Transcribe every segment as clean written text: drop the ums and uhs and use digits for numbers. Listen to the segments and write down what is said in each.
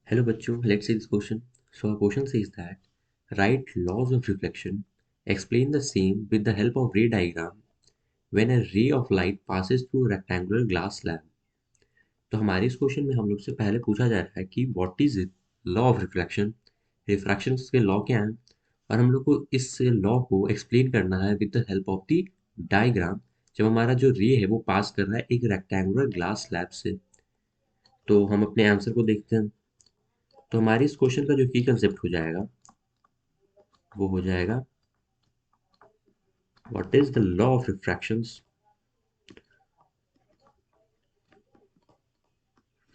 Hello bachcho, let's see this question. So our question says that write laws of reflection, explain the same with the help of ray diagram when a ray of light passes through a rectangular glass slab. तो हमारे इस question में हम लोग से पहले पूछा जा रहा है कि what is it law of reflection, refraction के लॉ क्या हैं, और हम लोग को इस लॉ को एक्सप्लेन करना है with the help of the diagram जब हमारा जो रे है वो पास कर रहा है एक रेक्टेंगुलर ग्लास स्लैब से। तो हम अपने आंसर को देखते हैं। तो हमारे इस क्वेश्चन का जो की कंसेप्ट हो जाएगा वो हो जाएगा what is the law of refractions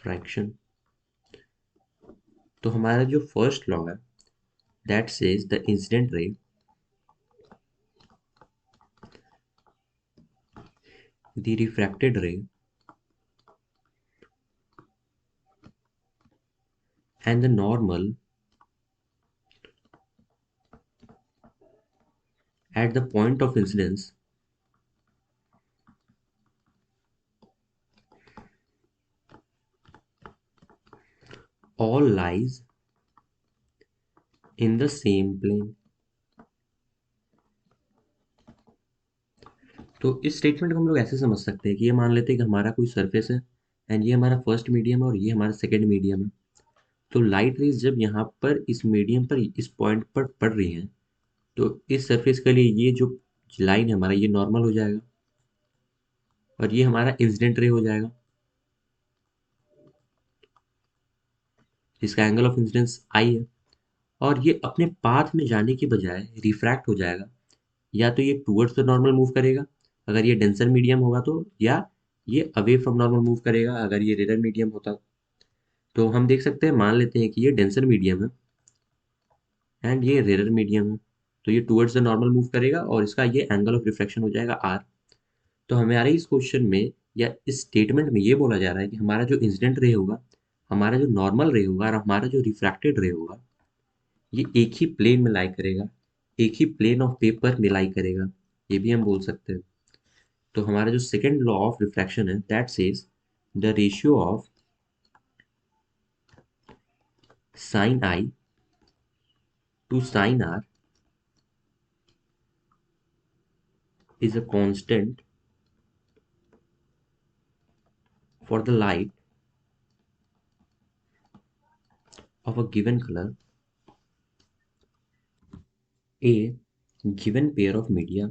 fraction. तो हमारा जो फर्स्ट लॉ है that says the incident ray, the refracted ray and the normal at the point of incidence all lies in the same plane। तो इस statement को हम लोग ऐसे समझ सकते हैं कि ये मान लेते हैं कि हमारा कोई सरफेस है एंड ये हमारा फर्स्ट मीडियम है और ये हमारा सेकंड मीडियम है। तो लाइट रेज जब यहाँ पर इस मीडियम पर इस पॉइंट पर पड़ रही हैं तो इस सरफेस के लिए ये जो लाइन है हमारा ये नॉर्मल हो जाएगा और ये हमारा इंसिडेंट रे हो जाएगा जिसका एंगल ऑफ इंसिडेंस आई है। और ये अपने पाथ में जाने की बजाय रिफ्रैक्ट हो जाएगा, या तो ये टूवर्ड्स द नॉर्मल मूव करेगा अगर ये डेंसर मीडियम होगा तो, या ये अवे फ्रॉम नॉर्मल मूव करेगा अगर ये रेयर मीडियम होता। तो हम देख सकते हैं, मान लेते हैं कि ये डेंसर मीडियम है एंड ये रेयर मीडियम है, तो ये टूवर्ड्स द नॉर्मल मूव करेगा और इसका ये एंगल ऑफ रिफ्लेक्शन हो जाएगा आर। तो हमारे इस क्वेश्चन में या इस स्टेटमेंट में ये बोला जा रहा है कि हमारा जो इंसिडेंट रे होगा, हमारा जो नॉर्मल रे होगा और हमारा जो रिफ्रैक्टेड रे होगा ये एक ही प्लेन में लाई करेगा, एक ही प्लेन ऑफ पेपर में लाई करेगा, ये भी हम बोल सकते हैं। तो हमारा जो सेकंड लॉ ऑफ रिफ्रैक्शन है that says the ratio of sine i to sine r is a constant for the light of a given color, a given pair of media।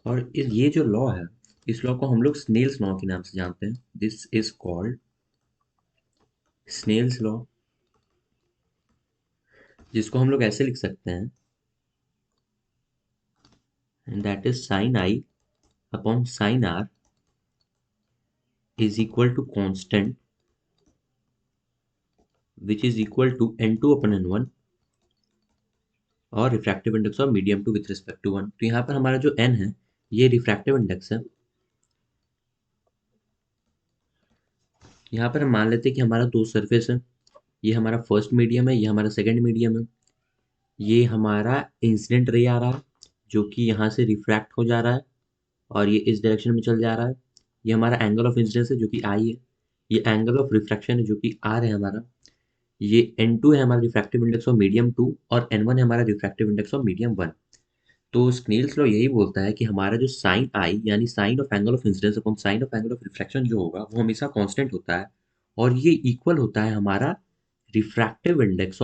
और ये जो लॉ है इस लॉ को हम लोग Snell's law के नाम से जानते हैं। This is called Snell's law, जिसको हम लोग ऐसे लिख सकते हैं and that is sine i upon sine r is equal to constant which is equal to n2 upon n1 और refractive index of medium two with respect to 1। तो यहाँ पर हमारा जो n है ये रिफ्रैक्टिव इंडेक्स है। यहाँ पर हम मान लेते हैं कि हमारा दो सरफेस है, ये हमारा फर्स्ट मीडियम है, ये हमारा सेकंड मीडियम है। ये हमारा इंसिडेंट रे आ रहा है जो कि यहाँ से रिफ्रैक्ट हो जा रहा है और ये इस डायरेक्शन में चल जा रहा है। ये हमारा एंगल ऑफ इंसिडेंस है जो कि आई है, ये एंगल ऑफ रिफ्रैक्शन है जो कि आर है हमारा। ये n2 है हमारा रिफ्रैक्टिव इंडेक्स ऑफ मीडियम 2 और n1 है हमारा रिफ्रैक्टिव इंडेक्स ऑफ मीडियम 1। तो स्नेल्स लॉ यही बोलता है कि हमारा जो साइन आई यानी sine of angle of incidence upon sine of angle of reflection जो होगा वो हमेशा कांस्टेंट होता है और ये इक्वल होता है हमारा refractive index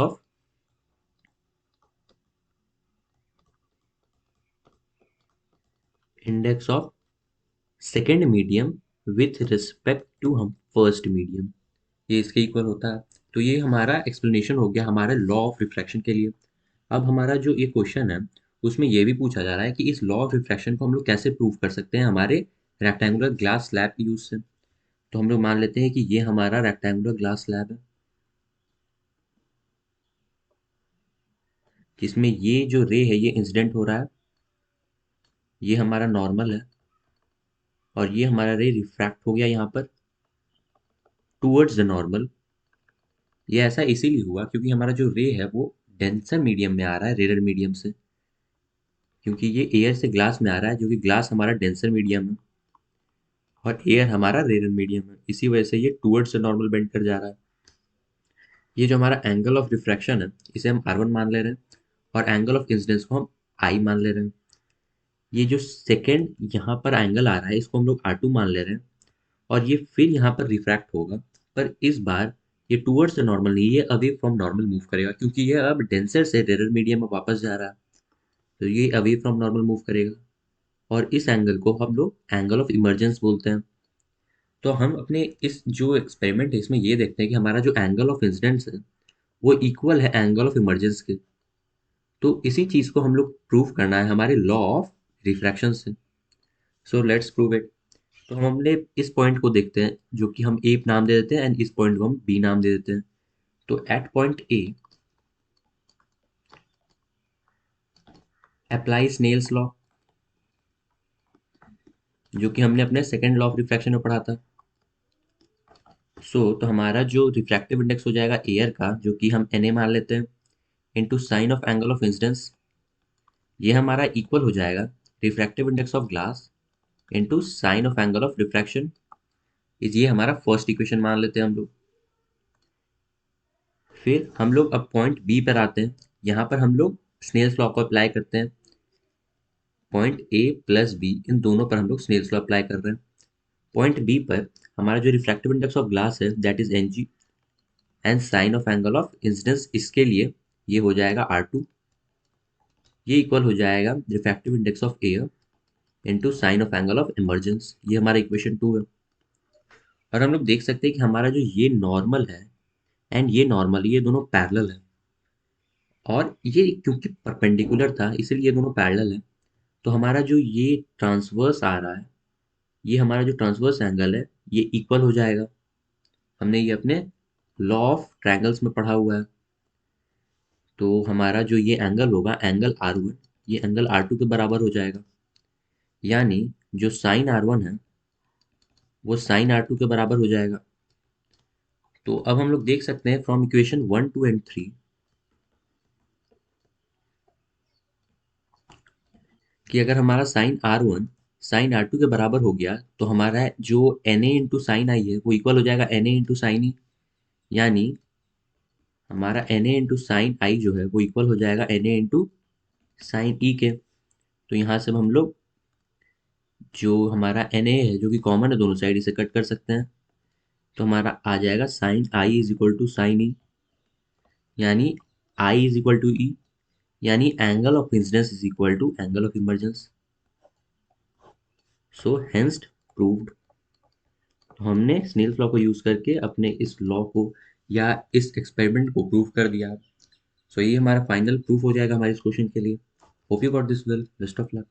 of second medium with respect to हम फर्स्ट मीडियम, ये इसके इक्वल होता है। तो ये हमारा एक्सप्लेनेशन हो गया हमारे लॉ ऑफ रिफ्रैक्शन के लिए। अब हमारा जो ये क्वेश्चन है उसमें ये भी पूछा जा रहा है कि इस लॉ ऑफ रिफ्रैक्शन को हम लोग कैसे प्रूव कर सकते हैं हमारे रेक्टेंगुलर ग्लास स्लैब के यूज से। तो हम लोग मान लेते हैं कि ये हमारा रेक्टेंगुलर ग्लास स्लैब है जिसमें ये जो रे है ये इंसिडेंट हो रहा है, ये हमारा नॉर्मल है और ये हमारा रे रिफ्रैक्ट हो गया यहाँ पर टूवर्ड्स द नॉर्मल। ये ऐसा इसीलिए हुआ क्योंकि हमारा जो रे है वो डेंसर मीडियम में आ रहा है रेयर मीडियम से, क्योंकि ये एयर से ग्लास में आ रहा है जो कि ग्लास हमारा डेंसर मीडियम है। और एयर हमारा रेयर मीडियम है, इसी वजह से ये टूवर्ड्स से नॉर्मल बेंड कर जा रहा है। ये जो हमारा एंगल ऑफ रिफ्रैक्शन है इसे हम R1 मान ले रहे हैं, और एंगल ऑफ इंसिडेंस को हम I मान ले रहे हैं। ये जो सेकेंड यहाँ पर एंगल आ रहा है इसको हम लोग R2 मान ले रहे हैं, और ये फिर यहाँ पर रिफ्रैक्ट होगा, पर इस बार ये टूवर्ड्स द नॉर्मल नहीं, ये अवे फ्रॉम नॉर्मल मूव करेगा, क्योंकि ये अब डेंसर से रेयर मीडियम में वापस जा रहा है, तो ये अवे फ्रॉम नॉर्मल मूव करेगा। और इस एंगल को हम लोग एंगल ऑफ इमर्जेंस बोलते हैं। तो हम अपने इस जो एक्सपेरिमेंट है इसमें ये देखते हैं कि हमारा जो एंगल ऑफ इंसिडेंस है वो इक्वल है एंगल ऑफ इमर्जेंस के। तो इसी चीज़ को हम लोग प्रूव करना है हमारे लॉ ऑफ रिफ्रैक्शन से। So let's prove it. तो हम अपने इस पॉइंट को देखते हैं जो कि हम ए नाम दे देते हैं, एंड इस पॉइंट को हम बी नाम दे देते हैं। तो at point A apply Snell's law, जो कि हमने अपने सेकेंड लॉ ऑफ रिफ्रैक्शन में पढ़ा था। तो हमारा जो रिफ्रैक्टिव इंडेक्स हो जाएगा एयर का, जो कि हम एन ए मान लेते हैं, into sine of angle of incidence, ये हमारा इक्वल हो जाएगा refractive index of glass into sine of angle of refraction. ये हमारा फर्स्ट इक्वेशन मान लेते हैं हम लोग। फिर हम लोग अब पॉइंट बी पर आते हैं। यहाँ पर हम लोग स्नेल्स लॉ को अप्लाई करते हैं। पॉइंट ए प्लस बी, इन दोनों पर हम लोग स्नेल्स लॉ अप्लाई कर रहे हैं। पॉइंट बी पर हमारा जो रिफ्रैक्टिव इंडेक्स ऑफ ग्लास है that is n g, and sine of angle of incidence इसके लिए ये हो जाएगा आर टू। ये इक्वल हो जाएगा refractive index of air into sine of angle of emergence. ये हमारा इक्वेशन 2 है। और हम लोग देख सकते हैं कि हमारा जो ये नॉर्मल है एंड ये नॉर्मल, ये दोनों पैरेलल है, और ये क्योंकि परपेंडिकुलर था इसलिए ये दोनों पैरेलल है। तो हमारा जो ये ट्रांसवर्स आ रहा है, ये हमारा जो ट्रांसवर्स एंगल है ये इक्वल हो जाएगा। हमने ये अपने लॉ ऑफ ट्रायंगल्स में पढ़ा हुआ है। तो हमारा जो ये एंगल होगा एंगल आर वन, ये एंगल आर टू के बराबर हो जाएगा, यानी जो साइन आर वन है वो साइन आर टू के बराबर हो जाएगा। तो अब हम लोग देख सकते हैं फ्रॉम इक्वेशन 1 2 एंड 3 कि अगर हमारा sine r one sine r two के बराबर हो गया तो हमारा जो n a into sine i है वो इक्वल हो जाएगा n a into sine e, यानी हमारा n a into sine i जो है वो इक्वल हो जाएगा n a into sine e के। तो यहाँ से हम लोग जो हमारा एन ए है जो कि कॉमन है दोनों साइड, इसे कट कर सकते हैं। तो हमारा आ जाएगा sine i is equal to sine e, यानी i is equal to e, यानी angle of incidence is equal to angle of emergence. So hence proved. तो हमने स्नेल्स लॉ को यूज करके अपने इस लॉ को या इस एक्सपेरिमेंट को प्रूव कर दिया। सो ये हमारा फाइनल प्रूफ हो जाएगा हमारे इस क्वेश्चन के लिए। Hope you got this well, best of luck.